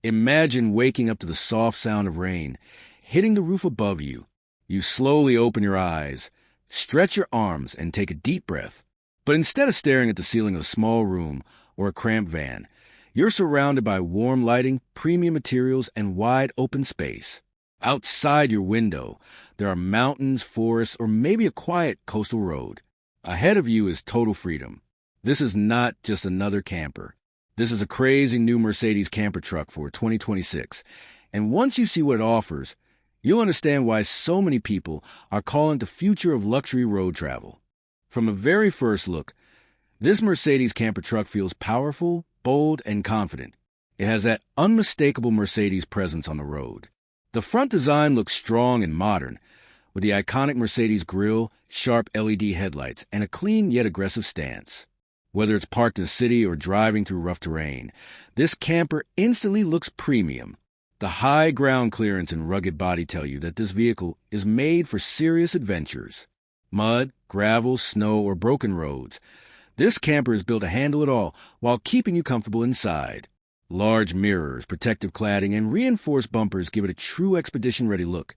Imagine waking up to the soft sound of rain hitting the roof above you. You slowly open your eyes, stretch your arms, and take a deep breath. But instead of staring at the ceiling of a small room or a cramped van, you're surrounded by warm lighting, premium materials, and wide open space. Outside your window, there are mountains, forests, or maybe a quiet coastal road. Ahead of you is total freedom. This is not just another camper. This is a crazy new Mercedes camper truck for 2026. And once you see what it offers, you'll understand why so many people are calling it the future of luxury road travel. From a very first look, this Mercedes camper truck feels powerful, bold, and confident. It has that unmistakable Mercedes presence on the road. The front design looks strong and modern, with the iconic Mercedes grille, sharp LED headlights, and a clean yet aggressive stance. Whether it's parked in a city or driving through rough terrain, this camper instantly looks premium. The high ground clearance and rugged body tell you that this vehicle is made for serious adventures. Mud, gravel, snow, or broken roads, this camper is built to handle it all while keeping you comfortable inside. Large mirrors, protective cladding, and reinforced bumpers give it a true expedition-ready look,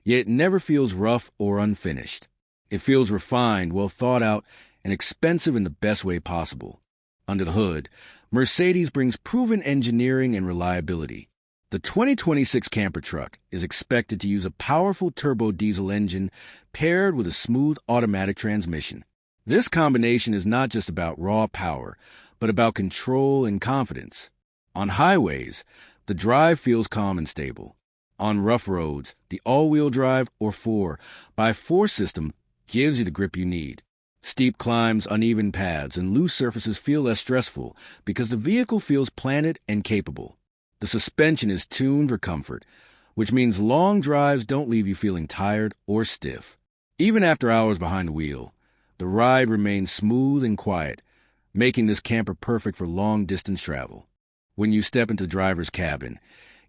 yet it never feels rough or unfinished. It feels refined, well thought out, and expensive in the best way possible. Under the hood, Mercedes brings proven engineering and reliability. The 2026 camper truck is expected to use a powerful turbo diesel engine paired with a smooth automatic transmission. This combination is not just about raw power, but about control and confidence. On highways, the drive feels calm and stable. On rough roads, the all-wheel drive or 4x4 system gives you the grip you need. Steep climbs, uneven paths, and loose surfaces feel less stressful because the vehicle feels planted and capable. The suspension is tuned for comfort, which means long drives don't leave you feeling tired or stiff. Even after hours behind the wheel, the ride remains smooth and quiet, making this camper perfect for long-distance travel. When you step into the driver's cabin,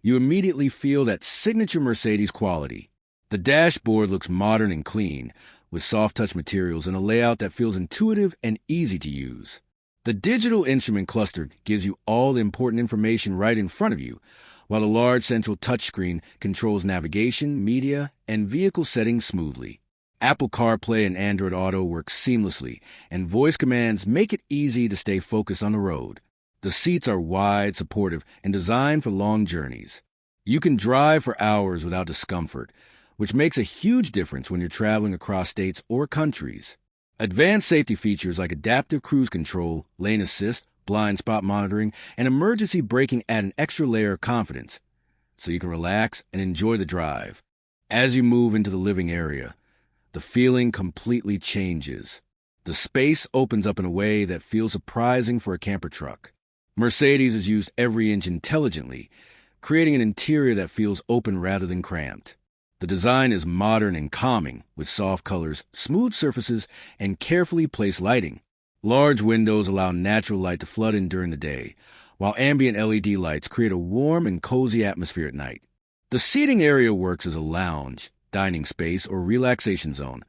you immediately feel that signature Mercedes quality. The dashboard looks modern and clean, with soft-touch materials and a layout that feels intuitive and easy to use. The digital instrument cluster gives you all the important information right in front of you, while a large central touchscreen controls navigation, media, and vehicle settings smoothly. Apple CarPlay and Android Auto work seamlessly, and voice commands make it easy to stay focused on the road. The seats are wide, supportive, and designed for long journeys. You can drive for hours without discomfort, which makes a huge difference when you're traveling across states or countries. Advanced safety features like adaptive cruise control, lane assist, blind spot monitoring, and emergency braking add an extra layer of confidence, so you can relax and enjoy the drive. As you move into the living area, the feeling completely changes. The space opens up in a way that feels surprising for a camper truck. Mercedes has used every inch intelligently, creating an interior that feels open rather than cramped. The design is modern and calming, with soft colors, smooth surfaces, and carefully placed lighting. Large windows allow natural light to flood in during the day, while ambient LED lights create a warm and cozy atmosphere at night. The seating area works as a lounge, dining space, or relaxation zone,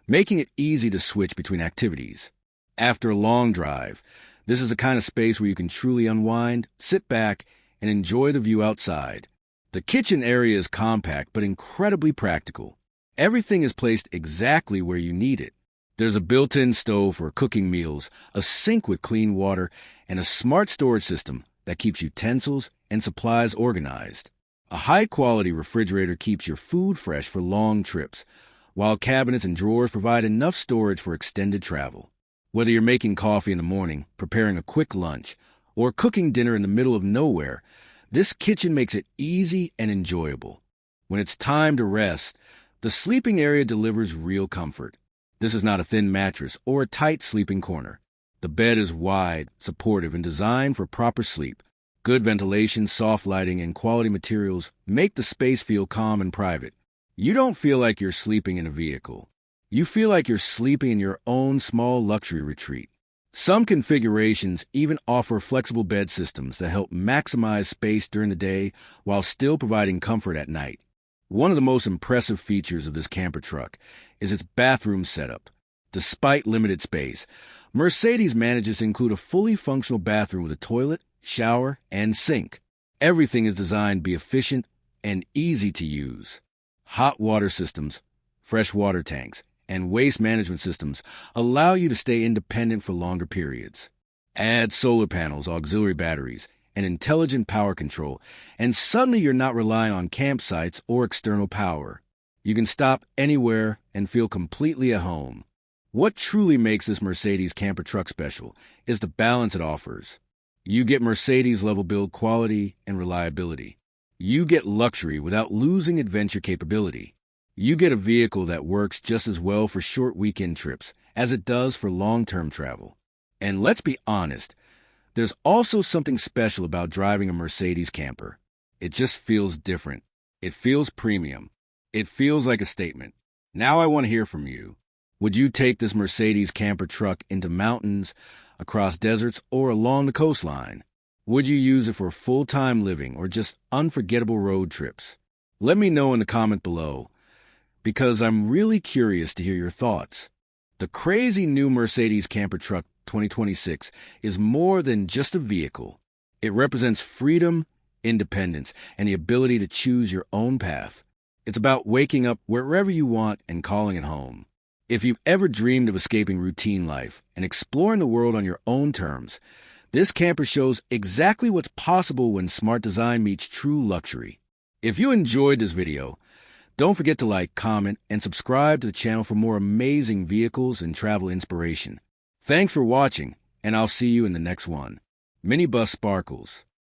making it easy to switch between activities. After a long drive, this is the kind of space where you can truly unwind, sit back, and enjoy the view outside. The kitchen area is compact but incredibly practical. Everything is placed exactly where you need it. There's a built-in stove for cooking meals, a sink with clean water, and a smart storage system that keeps utensils and supplies organized. A high-quality refrigerator keeps your food fresh for long trips, while cabinets and drawers provide enough storage for extended travel. Whether you're making coffee in the morning, preparing a quick lunch, or cooking dinner in the middle of nowhere, this kitchen makes it easy and enjoyable. When it's time to rest, the sleeping area delivers real comfort. This is not a thin mattress or a tight sleeping corner. The bed is wide, supportive, and designed for proper sleep. Good ventilation, soft lighting, and quality materials make the space feel calm and private. You don't feel like you're sleeping in a vehicle. You feel like you're sleeping in your own small luxury retreat. Some configurations even offer flexible bed systems that help maximize space during the day while still providing comfort at night. One of the most impressive features of this camper truck is its bathroom setup. Despite limited space, Mercedes manages to include a fully functional bathroom with a toilet, shower, and sink. Everything is designed to be efficient and easy to use. Hot water systems, fresh water tanks, and waste management systems allow you to stay independent for longer periods. Add solar panels, auxiliary batteries, and intelligent power control, and suddenly you're not relying on campsites or external power. You can stop anywhere and feel completely at home. What truly makes this Mercedes camper truck special is the balance it offers. You get Mercedes-level build quality and reliability. You get luxury without losing adventure capability. You get a vehicle that works just as well for short weekend trips as it does for long-term travel. And let's be honest, there's also something special about driving a Mercedes camper. It just feels different. It feels premium. It feels like a statement. Now I want to hear from you. Would you take this Mercedes camper truck into mountains, across deserts, or along the coastline? Would you use it for full-time living or just unforgettable road trips? Let me know in the comment below, because I'm really curious to hear your thoughts. The crazy new Mercedes camper truck 2026 is more than just a vehicle. It represents freedom, independence, and the ability to choose your own path. It's about waking up wherever you want and calling it home. If you've ever dreamed of escaping routine life and exploring the world on your own terms, this camper shows exactly what's possible when smart design meets true luxury. If you enjoyed this video, don't forget to like, comment, and subscribe to the channel for more amazing vehicles and travel inspiration. Thanks for watching, and I'll see you in the next one. Minibus Sparkles.